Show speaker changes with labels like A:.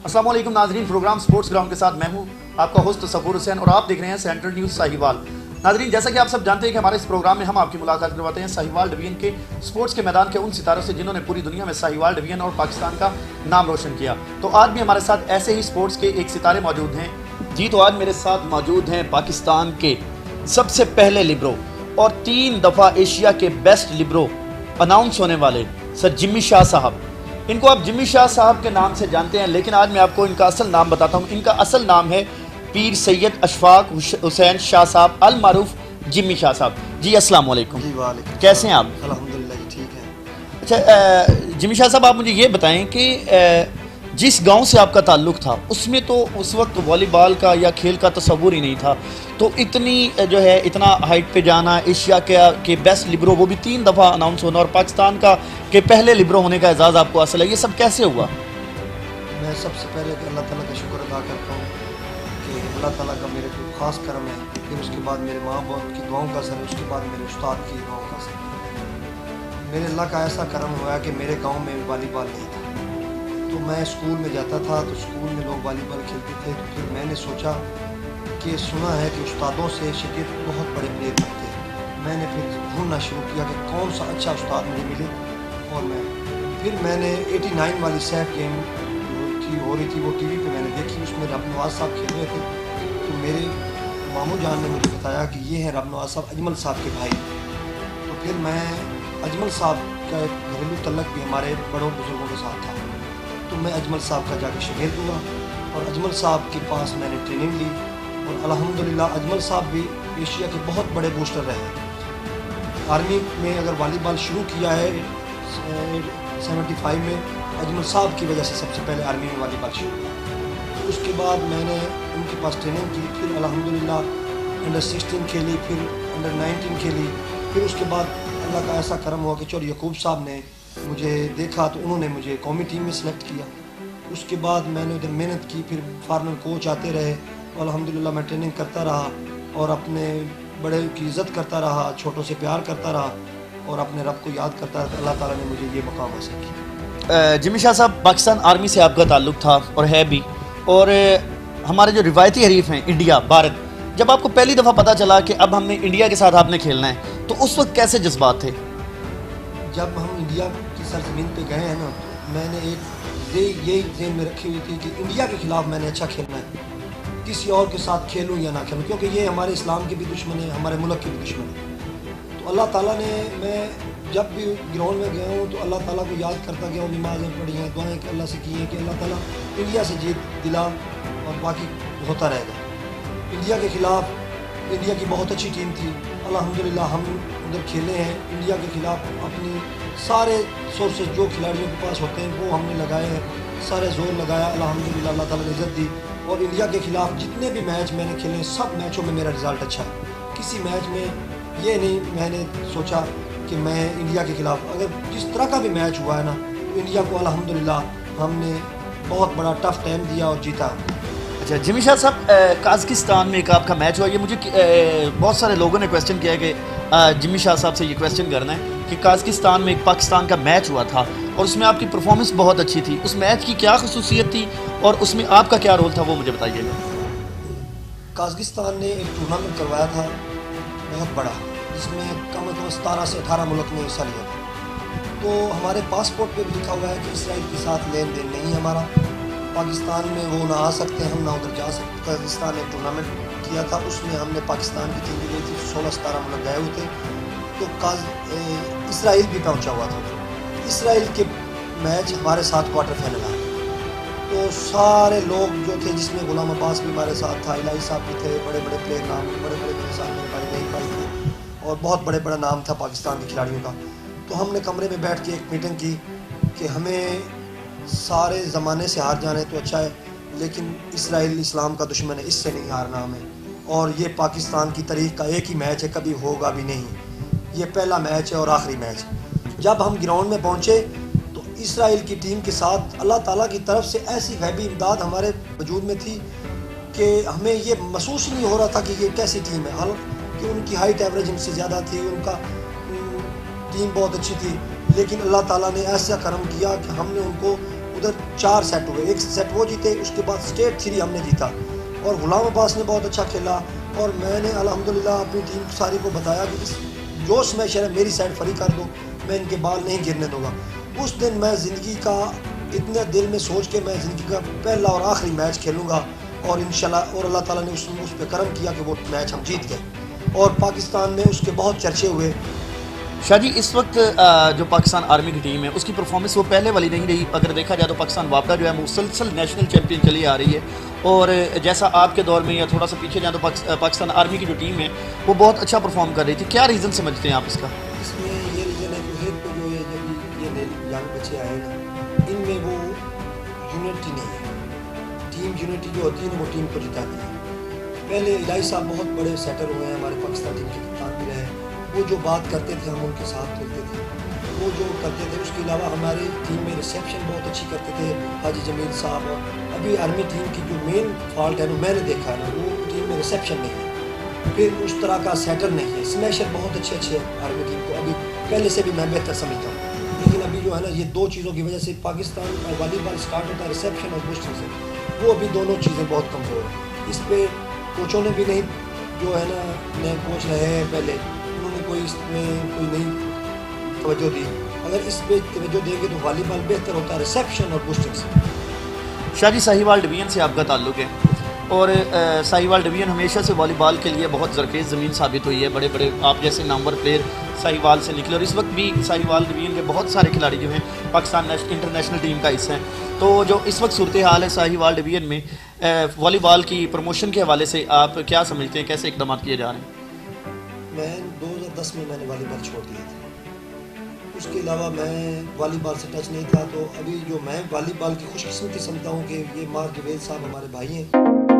A: अस्सलाम वालेकुम नाजरीन, प्रोग्राम स्पोर्ट्स ग्राउंड के साथ मैं हूं आपका होस्ट सफूर हुसैन और आप देख रहे हैं सेंट्रल न्यूज़ साहिवाल। नाजरीन, जैसा कि आप सब जानते हैं कि हमारे इस प्रोग्राम में हम आपकी मुलाकात करवाते हैं साहिवाल डिवीजन के स्पोर्ट्स के मैदान के उन सितारों से जिन्होंने पूरी दुनिया में साहिवाल डिवीजन और पाकिस्तान का नाम रोशन किया। तो आज भी हमारे साथ ऐसे ही स्पोर्ट्स के एक सितारे मौजूद हैं जी। तो आज मेरे साथ मौजूद हैं पाकिस्तान के सबसे पहले लिब्रो और 3 दफ़ा एशिया के बेस्ट लिब्रो अनाउंस होने वाले सर जिम्मी शाह साहब। इनको आप जिम्मी शाह साहब के नाम से जानते हैं, लेकिन आज मैं आपको इनका असल नाम बताता हूँ। इनका असल नाम है पीर सैयद अशफाक हुसैन शाह साहब अल मारूफ जिम्मी शाह साहब। जी अस्सलाम वालेकुम।
B: जी वालेकुम।
A: कैसे हैं आप?
B: अल्हम्दुलिल्लाह जी, ठीक है।
A: अच्छा जिम्मी शाह साहब, आप मुझे ये बताएं कि जिस गांव से आपका ताल्लुक़ था उसमें तो उस वक्त वॉलीबॉल का या खेल का तस्वुर ही नहीं था, तो इतनी जो है इतना हाइट पे जाना, एशिया के बेस्ट लिब्रो वो भी 3 दफ़ा अनाउंस होना और पाकिस्तान का के पहले लिब्रो होने का एजाज़ आपको हासिल है, ये सब कैसे हुआ?
B: मैं सबसे पहले अल्लाह ताला का शुक्र अदा करता हूँ कि अल्लाह ताला का मेरे को ख़ास करम है। फिर उसके बाद मेरे माँ बाप की दुआओं का असर है, उसके बाद मेरे उस्ताद की दुआओं का असर है। मेरे अल्लाह का ऐसा करम हुआ कि मेरे गाँव में वॉलीबॉल नहीं था, तो मैं स्कूल में जाता था तो स्कूल में लोग वॉलीबॉल खेलते थे। तो फिर मैंने सोचा कि सुना है कि उस्तादों से शागिर्द बहुत बड़े प्लेयर बनते हैं। मैंने फिर ढूंढना शुरू किया कि कौन सा अच्छा उस्ताद मुझे मिले, और मैंने 89 वाली सैफ गेम हो रही थी वो टीवी पे मैंने देखी, उसमें रब नवाज साहब खेल रहे थे। तो मेरे मामू जान ने मुझे बताया कि ये है रब नवाज साहब, अजमल साहब के भाई। तो फिर मैं अजमल साहब का एक घरेलू तल्लक भी हमारे बड़ों बुजुर्गों के साथ था, तो मैं अजमल साहब का जाके शागिर्द हुआ और अजमल साहब के पास मैंने ट्रेनिंग ली। और अल्हम्दुलिल्लाह अजमल साहब भी एशिया के बहुत बड़े बूस्टर रहे। आर्मी में अगर वॉलीबॉल शुरू किया है 75 में, अजमल साहब की वजह से सबसे पहले आर्मी में वॉलीबॉल शुरू हुआ। उसके बाद मैंने उनके पास ट्रेनिंग की, फिर अल्हम्दुलिल्लाह अंडर 16 खेली, फिर अंडर 19 खेली। फिर उसके बाद अल्लाह का ऐसा करम हुआ कि चौधरी यकूब साहब ने मुझे देखा तो उन्होंने मुझे कौमी टीम में सेलेक्ट किया। उसके बाद मैंने उधर मेहनत की, फिर फॉरनर कोच आते रहे, अल्हम्दुलिल्लाह मैं ट्रेनिंग करता रहा और अपने बड़े की इज़्ज़त करता रहा, छोटों से प्यार करता रहा और अपने रब को याद करता रहा। अल्लाह ताला ने मुझे ये मकाम हासिल किया।
A: जिम्मी शाह साहब, पाकिस्तान आर्मी से आपका ताल्लुक़ था और है भी, और हमारे जो रिवायती हरीफ हैं इंडिया भारत, जब आपको पहली दफ़ा पता चला कि अब हमने इंडिया के साथ आपने खेलना है, तो उस वक्त कैसे जज्बात थे?
B: जब हम इंडिया की सरजमीन पे गए हैं ना, तो मैंने यही ज़हन में रखी हुई थी कि इंडिया के ख़िलाफ़ मैंने अच्छा खेलना है, किसी और के साथ खेलूं या ना खेलूं, क्योंकि ये हमारे इस्लाम के भी दुश्मन है, हमारे मुल्क के भी दुश्मन है। तो अल्लाह ताला ने, मैं जब भी ग्राउंड में गया हूँ तो अल्लाह ताला को याद करता गया हूँ, नमाज़ें पढ़ी हैं, दुआएं कि अल्लाह से की हैं कि अल्लाह ताला इंडिया से जीत दिला और बाकी होता रहेगा। इंडिया के ख़िलाफ़ इंडिया की बहुत अच्छी टीम थी, अल्हम्दुलिल्लाह हम उधर खेले हैं। इंडिया के ख़िलाफ़ अपनी सारे सोर्सेज जो खिलाड़ियों के पास होते हैं वो हमने लगाए हैं, सारे जोर लगाया, अल्हम्दुलिल्लाह अल्लाह ताला ने इज़्ज़त दी। और इंडिया के ख़िलाफ़ जितने भी मैच मैंने खेले, सब मैचों में मेरा रिज़ल्ट अच्छा है। किसी मैच में ये नहीं मैंने सोचा कि मैं इंडिया के ख़िलाफ़, अगर जिस तरह का भी मैच हुआ है ना, तो इंडिया को अल्हम्दुलिल्लाह हमने बहुत बड़ा टफ टाइम दिया और जीता।
A: अच्छा जिम्मी शाह साहब, काज़किस्तान में एक आपका मैच हुआ, ये मुझे बहुत सारे लोगों ने क्वेश्चन किया कि जिम्मी शाह साहब से ये क्वेश्चन करना है कि काज़किस्तान में एक पाकिस्तान का मैच हुआ था और उसमें आपकी परफॉर्मेंस बहुत अच्छी थी, उस मैच की क्या खसूसियत थी और उसमें आपका क्या रोल था, वो मुझे बताइएगा।
B: काज़किस्तान ने एक टूर्नामेंट करवाया था बहुत बड़ा, जिसमें कम से कम 17 से 18 मुल्क ने हिस्सा लिया था। तो हमारे पासपोर्ट पे भी लिखा हुआ है कि इसराइल के साथ लेन देन नहीं है हमारा, पाकिस्तान में वो ना आ सकते, हम ना उधर जा सकते। काज़किस्तान ने टूर्नामेंट किया था, उसमें हमने पाकिस्तान की टीम भी गई थी, 16-17 मुल्क गए हुए थे। तो इसराइल भी पहुंचा हुआ था। इसराइल के मैच हमारे साथ क्वार्टर फाइनल आए, तो सारे लोग जो थे, जिसमें गुलाम अब्बास भी हमारे साथ था, इलाही साहब भी थे, बड़े बड़े प्लेयर नाम, बड़े बड़े मेरे साथ मेरे भाई नहीं भाई थे और बहुत बड़े बड़ा नाम था पाकिस्तान के खिलाड़ियों का। तो हमने कमरे में बैठ के एक मीटिंग की कि हमें सारे ज़माने से हार जाने तो अच्छा है, लेकिन इसराइल इस्लाम का दुश्मन है, इससे नहीं हारना हमें, और ये पाकिस्तान की तारीख़ का एक ही मैच है, कभी होगा भी नहीं, ये पहला मैच है और आखिरी मैच। जब हम ग्राउंड में पहुँचे तो इसराइल की टीम के साथ अल्लाह ताला की तरफ से ऐसी गैबी इमदाद हमारे वजूद में थी कि हमें ये महसूस नहीं हो रहा था कि ये कैसी टीम है। हालांकि उनकी हाइट एवरेज हमसे ज़्यादा थी, उनका टीम बहुत अच्छी थी, लेकिन अल्लाह ताला ने ऐसा करम किया कि हमने उनको ادھر 4 سیٹ ہوئے, ایک سیٹ وہ جیتے, اس کے بعد اسٹیٹ 3 ہم نے جیتا, اور غلام عباس نے بہت اچھا کھیلا, اور میں نے الحمدللہ اپنی ٹیم ساری کو بتایا کہ جو اسمیشر ہے میری سائڈ فری کر دو, میں ان کے بال نہیں گرنے دوں گا. اس دن میں زندگی کا اتنا دل میں سوچ کے میں زندگی کا پہلا اور آخری میچ کھیلوں گا, اور انشاءاللہ اور اللہ تعالیٰ نے اس پہ کرم کیا کہ وہ میچ ہم جیت گئے, اور پاکستان میں اس کے بہت چرچے ہوئے.
A: شاہ جی, اس وقت جو پاکستان آرمی کی ٹیم ہے اس کی پرفارمنس وہ پہلے والی نہیں رہی. اگر دیکھا جائے تو پاکستان واپڈا جو ہے مسلسل نیشنل چیمپئن چلی آ رہی ہے, اور جیسا آپ کے دور میں یا تھوڑا سا پیچھے جائیں تو پاکستان آرمی کی جو ٹیم ہے وہ بہت اچھا پرفارم کر رہی تھی. کیا ریزن سمجھتے ہیں آپ اس کا؟
B: اس میں یہ ریزن ہے کہ ہیڈ پہ جو ہے جب یہ ینگ بچے آئے نا, ان میں وہ یونٹی نہیں ہے. ٹیم یونٹی جو ہوتی ہے نا وہ ٹیم کو جتاتی ہے. پہلے الہی صاحب بہت بڑے سیٹر ہوئے ہیں, ہمارے پاکستان ٹیم کے کپتان بھی رہے. وہ جو بات کرتے تھے ہم ان کے ساتھ کھیلتے تھے, وہ جو کرتے تھے. اس کے علاوہ ہماری ٹیم میں ریسیپشن بہت اچھی کرتے تھے حاجی جمیل صاحب. اور ابھی آرمی ٹیم کی جو مین فالٹ ہے نا میں نے دیکھا ہے نا, وہ ٹیم میں ریسیپشن نہیں ہے, پھر اس طرح کا سیٹر نہیں ہے. اسمیشر بہت اچھے آرمی ٹیم کو ابھی پہلے سے بھی میں بہتر سمجھتا ہوں, لیکن ابھی جو ہے نا یہ 2 چیزوں کی وجہ سے پاکستان کا والی بال اسٹارٹ ہوتا ہے ریسیپشن اور بوسٹنگ سے, وہ ابھی دونوں چیزیں بہت کمزور ہیں. اس پہ کوچوں نے بھی نہیں, جو ہے نا نئے کوچ رہے ہیں پہلے, انہوں نے کوئی اس میں کوئی نہیں توجہ دی. اگر اس پہ توجہ دیں گے تو والی بال بہتر ہوتا ہے ریسیپشن اور بوسٹنگ سے.
A: شاہ جی, ساہیوال ڈویژن سے آپ کا تعلق ہے, اور ساہیوال ڈویژن ہمیشہ سے والی بال کے لیے بہت زرخیز زمین ثابت ہوئی ہے. بڑے بڑے آپ جیسے نامور پلیئر ساہیوال سے نکلے, اور اس وقت بھی ساہیوال ڈویژن کے بہت سارے کھلاڑی جو ہیں پاکستان انٹرنیشنل ٹیم کا حصہ ہیں. تو جو اس وقت صورتحال ہے ساہیوال ڈویژن میں والی بال کی پروموشن کے حوالے سے, آپ کیا سمجھتے ہیں, کیسے اقدامات کیے جا رہے ہیں؟
B: میں 2010 میں نے والی بال چھوڑ دیا تھا. اس کے علاوہ میں والی بال سے ٹچ نہیں تھا. تو ابھی جو میں والی بال کی خوش قسمتی سمجھتا ہوں کہ یہ مار جویل صاحب ہمارے بھائی ہیں.